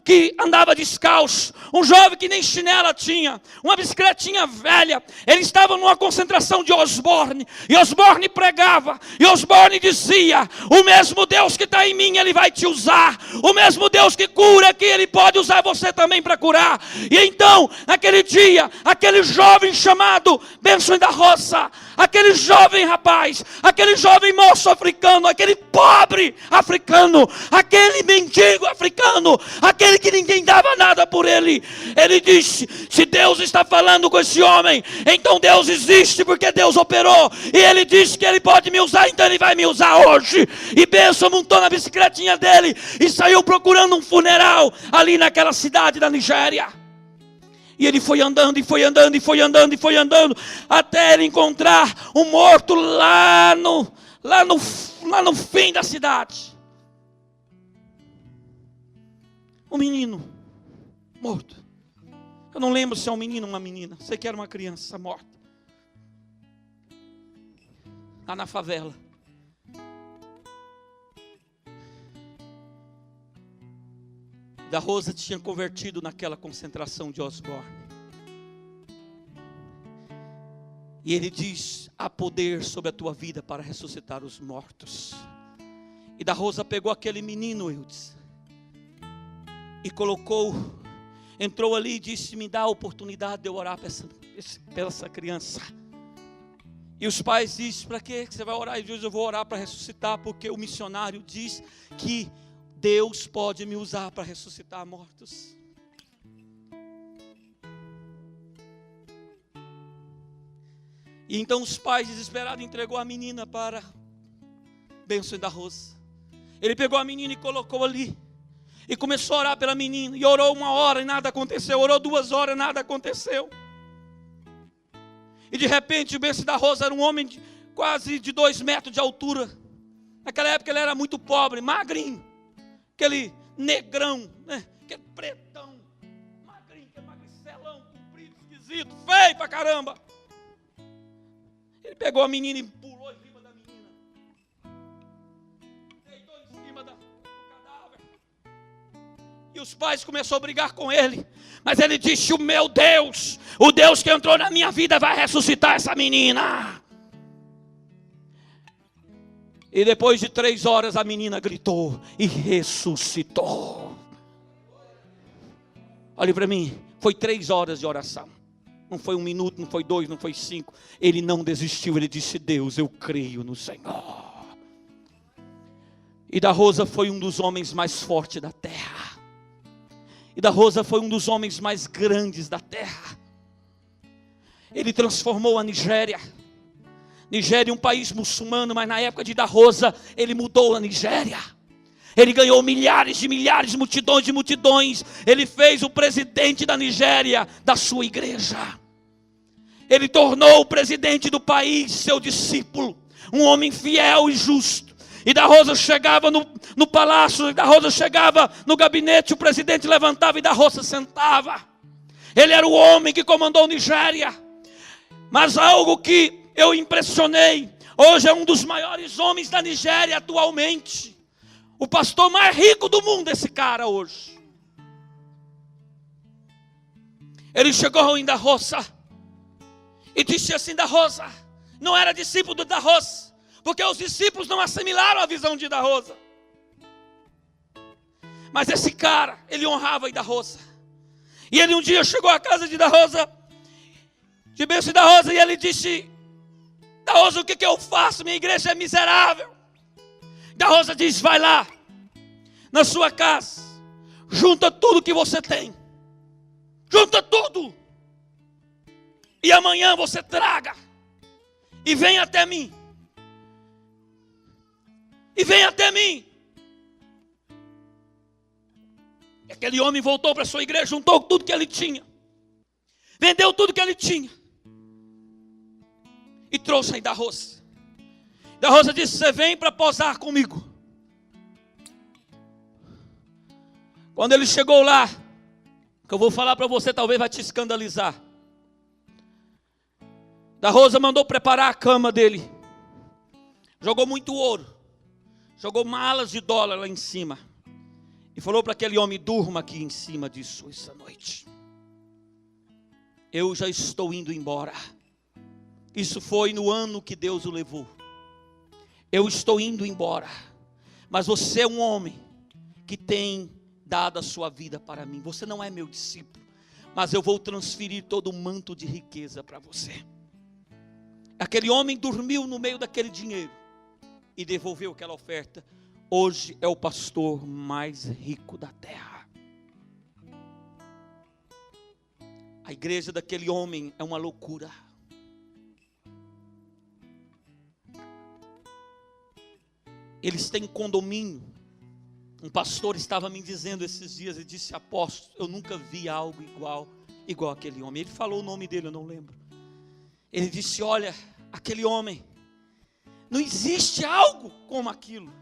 que andava descalço, um jovem que nem chinela tinha, uma bicicletinha velha. Ele estava numa concentração de Osborne, e Osborne pregava, e Osborne dizia: o mesmo Deus que está em mim, Ele vai te usar, o mesmo Deus que cura aqui, Ele pode usar você também para curar. E então, naquele dia, aquele jovem chamado Benson da Roça, aquele jovem rapaz, aquele jovem moço africano, aquele pobre africano, aquele mendigo africano, aquele que ninguém dava nada por ele, ele disse: se Deus está falando com esse homem, então Deus existe, porque Deus operou, e Ele disse que Ele pode me usar, então Ele vai me usar hoje. E Benson montou na bicicletinha dele, e saiu procurando um funeral, ali naquela cidade da Nigéria. E ele foi andando, e foi andando, e foi andando, e foi andando, até ele encontrar um morto lá no fim da cidade. Um menino morto. Eu não lembro se é um menino ou uma menina. Sei que era uma criança morta. Lá na favela. Da Rosa tinha convertido naquela concentração de Osborne. E ele diz: há poder sobre a tua vida para ressuscitar os mortos. E da Rosa pegou aquele menino, Eudes, e entrou ali e disse: me dá a oportunidade de eu orar para essa criança. E os pais dizem: para que você vai orar? Ele diz: eu vou orar para ressuscitar, porque o missionário diz que Deus pode me usar para ressuscitar mortos. E então os pais, desesperados, entregou a menina para bênção da Rosa. Ele pegou a menina e colocou ali. E começou a orar pela menina. E orou 1 hora e nada aconteceu. Orou 2 horas e nada aconteceu. E de repente o bênção da Rosa era um homem quase de 2 metros de altura. Naquela época ele era muito pobre, magrinho. Aquele negrão, né? Aquele pretão, magrinho, aquele magricelão, comprido, esquisito, feio pra caramba. Ele pegou a menina e pulou em cima da menina. Deitou em cima do cadáver. E os pais começaram a brigar com ele. Mas ele disse: o meu Deus, o Deus que entrou na minha vida vai ressuscitar essa menina. E depois de 3 horas a menina gritou e ressuscitou. Olhe para mim, foi 3 horas de oração. Não foi 1 minuto, não foi 2, não foi 5. Ele não desistiu, ele disse: Deus, eu creio no Senhor. E da Rosa foi um dos homens mais fortes da terra. E da Rosa foi um dos homens mais grandes da terra. Ele transformou a Nigéria. Nigéria é um país muçulmano, mas na época de da Rosa, ele mudou a Nigéria. Ele ganhou milhares de milhares, multidões de multidões. Ele fez o presidente da Nigéria da sua igreja. Ele tornou o presidente do país seu discípulo, um homem fiel e justo. E da Rosa chegava no palácio, e da Rosa chegava no gabinete, o presidente levantava e da Rosa sentava. Ele era o homem que comandou a Nigéria. Mas algo que eu impressionei, hoje é um dos maiores homens da Nigéria atualmente. O pastor mais rico do mundo, esse cara hoje. Ele chegou em da Rosa e disse assim: da Rosa, não era discípulo da Rosa, porque os discípulos não assimilaram a visão de da Rosa. Mas esse cara, ele honrava da Rosa. E ele um dia chegou à casa de da Rosa, de bênção da Rosa, e ele disse: da Rosa, o que eu faço? Minha igreja é miserável. Da Rosa diz: vai lá, na sua casa, junta tudo que você tem. Junta tudo. E amanhã você traga. E vem até mim. E vem até mim. E aquele homem voltou para a sua igreja, juntou tudo que ele tinha. Vendeu tudo que ele tinha. E trouxe aí da Rosa. Da Rosa disse: você vem para posar comigo. Quando ele chegou lá, que eu vou falar para você, talvez vai te escandalizar. Da Rosa mandou preparar a cama dele. Jogou muito ouro. Jogou malas de dólar lá em cima. E falou para aquele homem: durma aqui em cima disso essa noite. Eu já estou indo embora. Isso foi no ano que Deus o levou. Eu estou indo embora. Mas você é um homem que tem dado a sua vida para mim. Você não é meu discípulo, mas eu vou transferir todo o manto de riqueza para você. Aquele homem dormiu no meio daquele dinheiro e devolveu aquela oferta. Hoje é o pastor mais rico da terra. A igreja daquele homem é uma loucura. Eles têm condomínio. Um pastor estava me dizendo esses dias, ele disse: apóstolo, eu nunca vi algo igual aquele homem. Ele falou o nome dele, eu não lembro. Ele disse: olha, aquele homem, não existe algo como aquilo.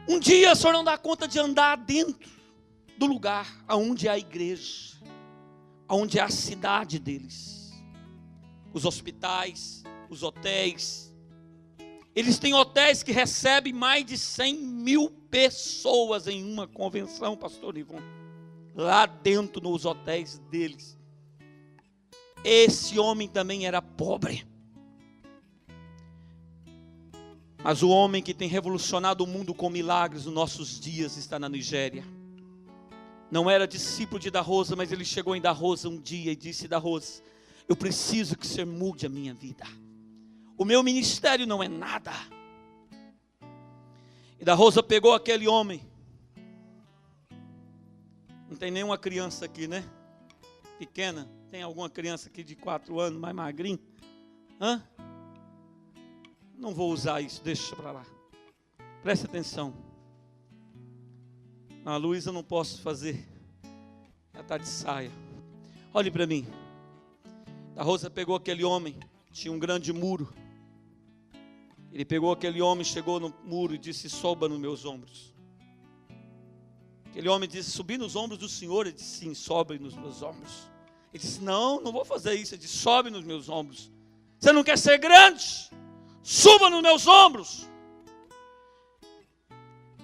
Um dia o senhor não dá conta de andar dentro do lugar onde é a igreja, onde é a cidade deles. Os hospitais, os hotéis. Eles têm hotéis que recebem mais de 100.000 pessoas em uma convenção, pastor Ivon. Lá dentro nos hotéis deles. Esse homem também era pobre. Mas o homem que tem revolucionado o mundo com milagres nos nossos dias está na Nigéria. Não era discípulo de da Rosa, mas ele chegou em da Rosa um dia e disse: da Rosa, eu preciso que você mude a minha vida. O meu ministério não é nada. E da Rosa pegou aquele homem. Não tem nenhuma criança aqui, né? Pequena. Tem alguma criança aqui de 4 anos, mais magrinho? Hã? Não vou usar isso, deixa para lá. Preste atenção. A Luísa não posso fazer. Ela está de saia. Olhe para mim. A Rosa pegou aquele homem, tinha um grande muro. Ele pegou aquele homem, chegou no muro e disse: soba nos meus ombros. Aquele homem disse: subi nos ombros do Senhor. Ele disse: sim, sobe nos meus ombros. Ele disse: não vou fazer isso. Ele disse: sobe nos meus ombros. Você não quer ser grande? Suba nos meus ombros.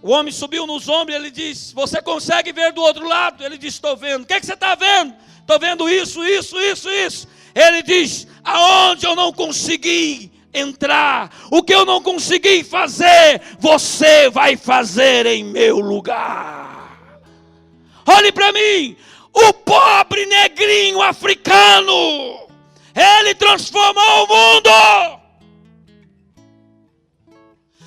O homem subiu nos ombros e ele disse: você consegue ver do outro lado? Ele disse: estou vendo. O que você está vendo? Estou vendo isso. Ele diz: aonde eu não consegui entrar, o que eu não consegui fazer, você vai fazer em meu lugar. Olhe para mim, o pobre negrinho africano, ele transformou o mundo.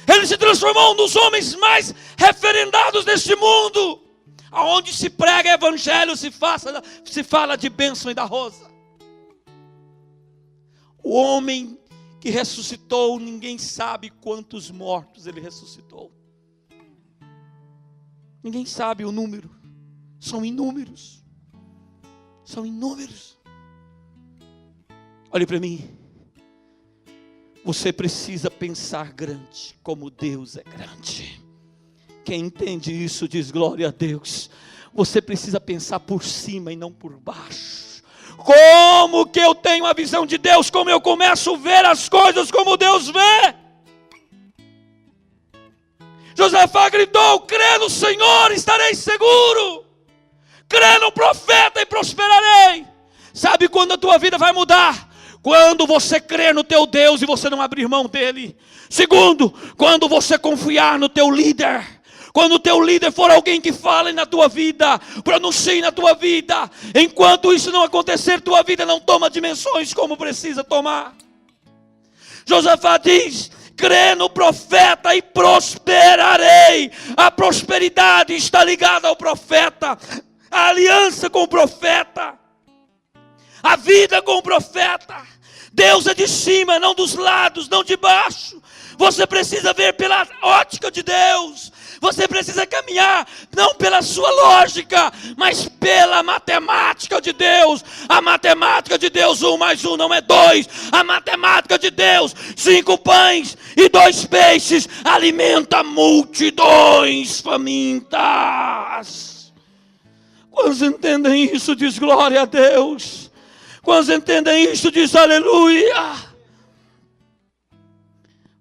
Ele se transformou um dos homens mais referendados deste mundo. Aonde se prega evangelho, se fala de bênção e da rosa. O homem que ressuscitou, ninguém sabe quantos mortos ele ressuscitou. Ninguém sabe o número. São inúmeros. São inúmeros. Olhe para mim. Você precisa pensar grande, como Deus é grande. Quem entende isso diz glória a Deus. Você precisa pensar por cima e não por baixo. Como que eu tenho a visão de Deus? Como eu começo a ver as coisas como Deus vê? Josafá gritou: crê no Senhor, estarei seguro. Crê no profeta e prosperarei. Sabe quando a tua vida vai mudar? Quando você crer no teu Deus e você não abrir mão dele. Segundo, quando você confiar no teu líder. Quando o teu líder for alguém que fale na tua vida, pronuncie na tua vida. Enquanto isso não acontecer, tua vida não toma dimensões como precisa tomar. Josafá diz: crê no profeta e prosperarei. A prosperidade está ligada ao profeta. A aliança com o profeta. A vida com o profeta. Deus é de cima, não dos lados, não de baixo. Você precisa ver pela ótica de Deus. Você precisa caminhar não pela sua lógica, mas pela matemática de Deus. A matemática de Deus, 1 mais 1 não é 2. A matemática de Deus, 5 pães e 2 peixes, alimenta multidões famintas. Quantos entendem isso, diz glória a Deus. Quantos entendem isso, diz aleluia.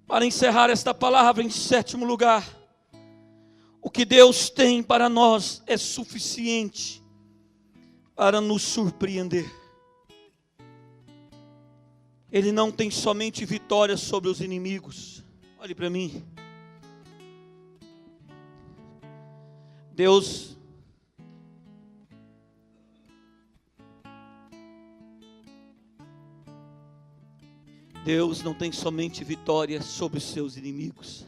Para encerrar esta palavra, em 7º lugar, o que Deus tem para nós é suficiente para nos surpreender. Ele não tem somente vitória sobre os inimigos. Olhe para mim. Deus não tem somente vitória sobre os seus inimigos,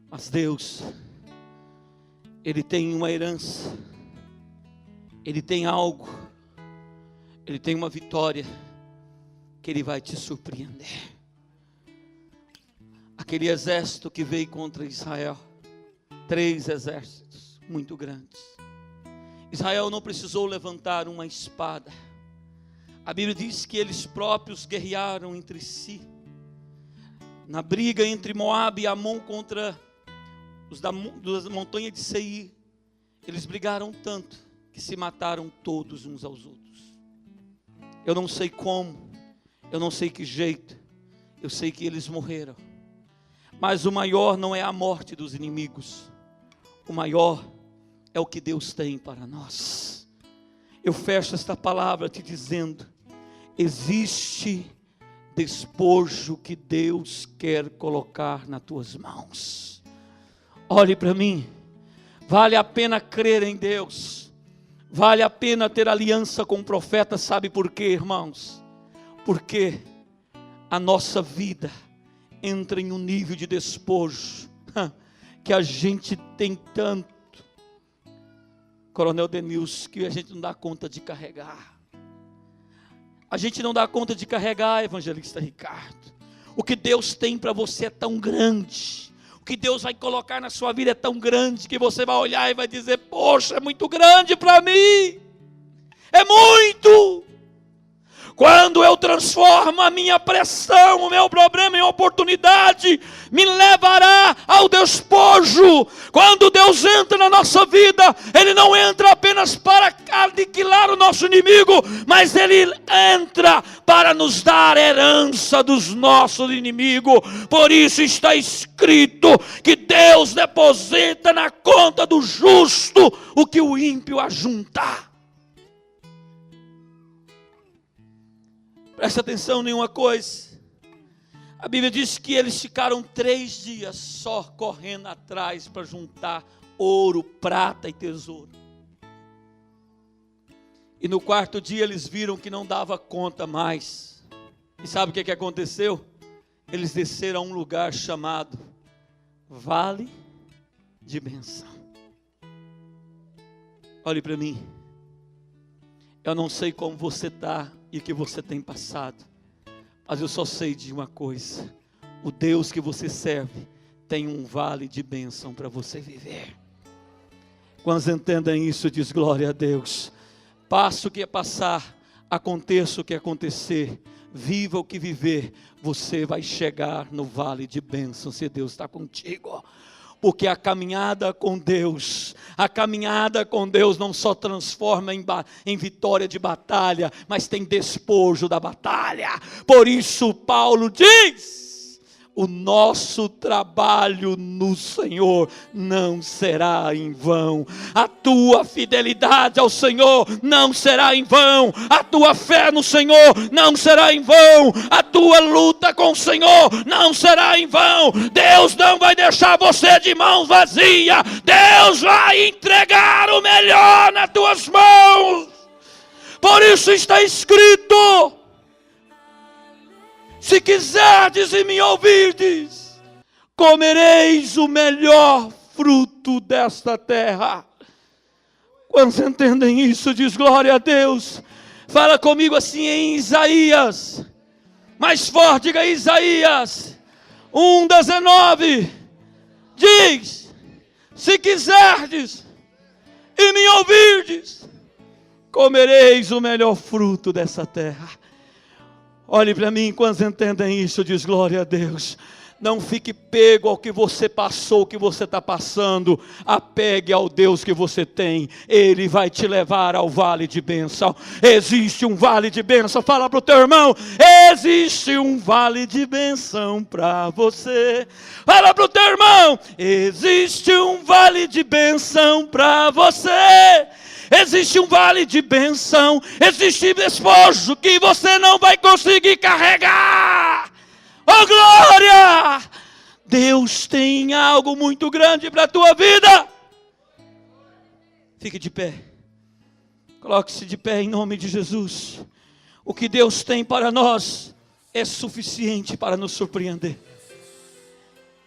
mas Deus, Ele tem uma herança, Ele tem algo, Ele tem uma vitória que Ele vai te surpreender. Aquele exército que veio contra Israel, 3 exércitos muito grandes. Israel não precisou levantar uma espada. A Bíblia diz que eles próprios guerrearam entre si. Na briga entre Moabe e Amon contra os da montanha de Seir, eles brigaram tanto que se mataram todos uns aos outros. Eu não sei como, eu não sei que jeito, eu sei que eles morreram. Mas o maior não é a morte dos inimigos, o maior é o que Deus tem para nós. Eu fecho esta palavra te dizendo: existe despojo que Deus quer colocar nas tuas mãos. Olhe para mim. Vale a pena crer em Deus. Vale a pena ter aliança com o profeta. Sabe por quê, irmãos? Porque a nossa vida entra em um nível de despojo que a gente tem tanto, Coronel Denilson, que a gente não dá conta de carregar. A gente não dá conta de carregar, evangelista Ricardo. O que Deus tem para você é tão grande. O que Deus vai colocar na sua vida é tão grande que você vai olhar e vai dizer: poxa, é muito grande para mim. É muito. Quando eu transformo a minha pressão, o meu problema em oportunidade, me levará ao despojo. Quando Deus entra na nossa vida, Ele não entra apenas para aniquilar o nosso inimigo, mas Ele entra para nos dar herança dos nossos inimigos. Por isso está escrito que Deus deposita na conta do justo o que o ímpio ajunta. Presta atenção em uma coisa. A Bíblia diz que eles ficaram 3 dias só correndo atrás para juntar ouro, prata e tesouro. E no 4º dia eles viram que não dava conta mais. E sabe o que aconteceu? Eles desceram a um lugar chamado Vale de Bênção. Olhe para mim. Eu não sei como você está e o que você tem passado, mas eu só sei de uma coisa: o Deus que você serve tem um vale de bênção para você viver. Quando entendem isso, diz glória a Deus. Passa o que é passar, aconteça o que acontecer, viva o que viver, você vai chegar no vale de bênção se Deus está contigo. Porque a caminhada com Deus não só transforma em vitória de batalha, mas tem despojo da batalha. Por isso Paulo diz: o nosso trabalho no Senhor não será em vão. A tua fidelidade ao Senhor não será em vão. A tua fé no Senhor não será em vão. A tua luta com o Senhor não será em vão. Deus não vai deixar você de mãos vazias. Deus vai entregar o melhor nas tuas mãos. Por isso está escrito: se quiserdes e me ouvirdes, comereis o melhor fruto desta terra. Quantos entendem isso? Diz glória a Deus. Fala comigo assim em Isaías. Mais forte, diga Isaías 1:19. Diz: se quiserdes e me ouvirdes, comereis o melhor fruto dessa terra. Olhe para mim, quantos entendem isso, diz glória a Deus. Não fique pego ao que você passou, o que você está passando. Apegue ao Deus que você tem. Ele vai te levar ao vale de bênção. Existe um vale de bênção. Fala para o teu irmão: existe um vale de bênção para você. Fala para o teu irmão: existe um vale de bênção para você. Existe um vale de bênção, existe despojo que você não vai conseguir carregar. Oh glória! Deus tem algo muito grande para a tua vida. Fique de pé. Coloque-se de pé em nome de Jesus. O que Deus tem para nós é suficiente para nos surpreender.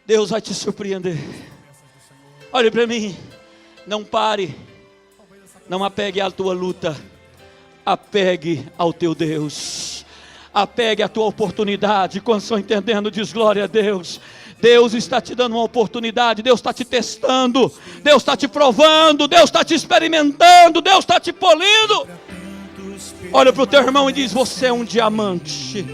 Deus vai te surpreender. Olhe para mim. Não pare. Não apegue à tua luta, apegue ao teu Deus, apegue à tua oportunidade. Quando estão entendendo, diz glória a Deus. Deus está te dando uma oportunidade, Deus está te testando, Deus está te provando, Deus está te experimentando, Deus está te polindo. Olha para o teu irmão e diz: você é um diamante.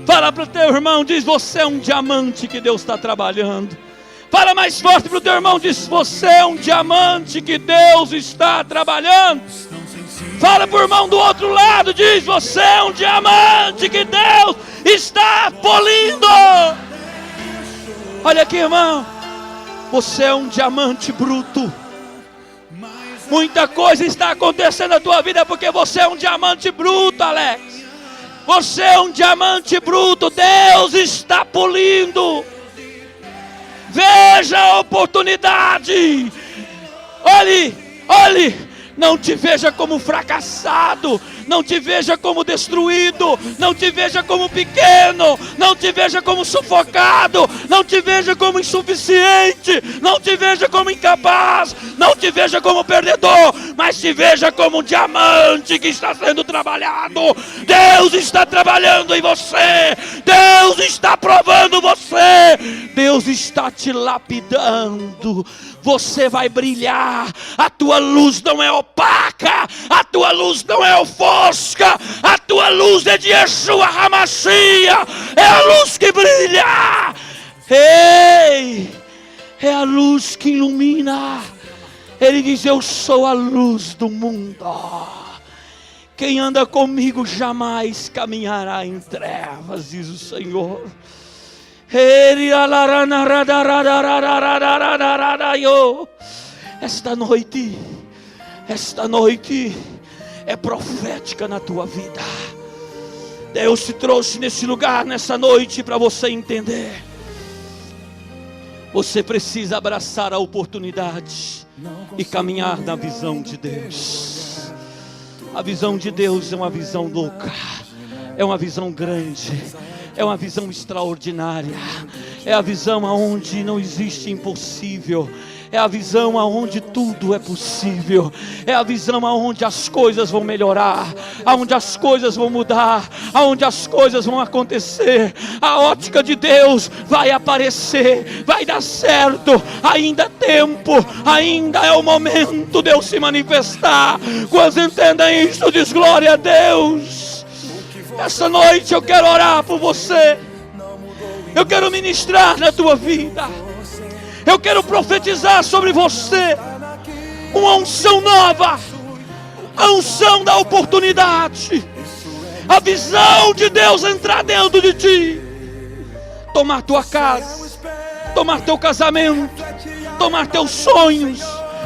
Fala para o teu irmão, diz: você é um diamante que Deus está trabalhando. Fala mais forte para o teu irmão, diz: você é um diamante que Deus está trabalhando. Fala para o irmão do outro lado, diz: você é um diamante que Deus está polindo. Olha aqui, irmão, você é um diamante bruto. Muita coisa está acontecendo na tua vida porque você é um diamante bruto, Alex. Você é um diamante bruto, Deus está polindo. Veja a oportunidade. Olhe Não te veja como fracassado, não te veja como destruído, não te veja como pequeno, não te veja como sufocado, não te veja como insuficiente, não te veja como incapaz, não te veja como perdedor, mas te veja como um diamante que está sendo trabalhado. Deus está trabalhando em você, Deus está provando você, Deus está te lapidando. Você vai brilhar, a tua luz não é opaca, a tua luz não é fosca, a tua luz é de Yeshua HaMashiach, é a luz que brilha, ei, é a luz que ilumina. Ele diz: eu sou a luz do mundo, quem anda comigo jamais caminhará em trevas, diz o Senhor. Esta noite é profética na tua vida. Deus te trouxe nesse lugar, nessa noite, para você entender. Você precisa abraçar a oportunidade e caminhar na visão de Deus. A visão de Deus é uma visão louca, é uma visão grande, é uma visão extraordinária, é a visão onde não existe impossível, é a visão onde tudo é possível, é a visão onde as coisas vão melhorar, onde as coisas vão mudar, onde as coisas vão acontecer. A ótica de Deus vai aparecer, vai dar certo, ainda é tempo, ainda é o momento de Deus se manifestar. Quando entendem isso, diz glória a Deus. Essa noite eu quero orar por você, eu quero ministrar na tua vida, eu quero profetizar sobre você uma unção nova, a unção da oportunidade, a visão de Deus entrar dentro de ti, tomar tua casa, tomar teu casamento, tomar teus sonhos,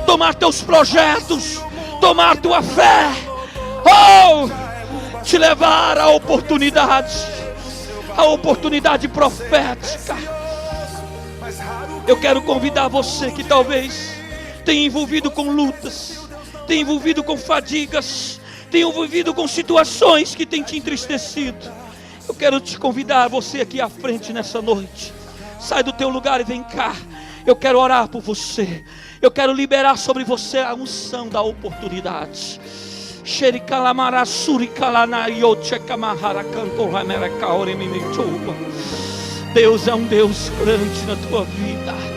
tomar teus projetos, tomar tua fé, te levar à oportunidade profética. Eu quero convidar você que talvez tenha envolvido com lutas, tenha envolvido com fadigas, tenha envolvido com situações que tem te entristecido. Eu quero te convidar, você aqui à frente nessa noite. Sai do teu lugar e vem cá. Eu quero orar por você. Eu quero liberar sobre você a unção da oportunidade. Deus é um Deus grande na tua vida.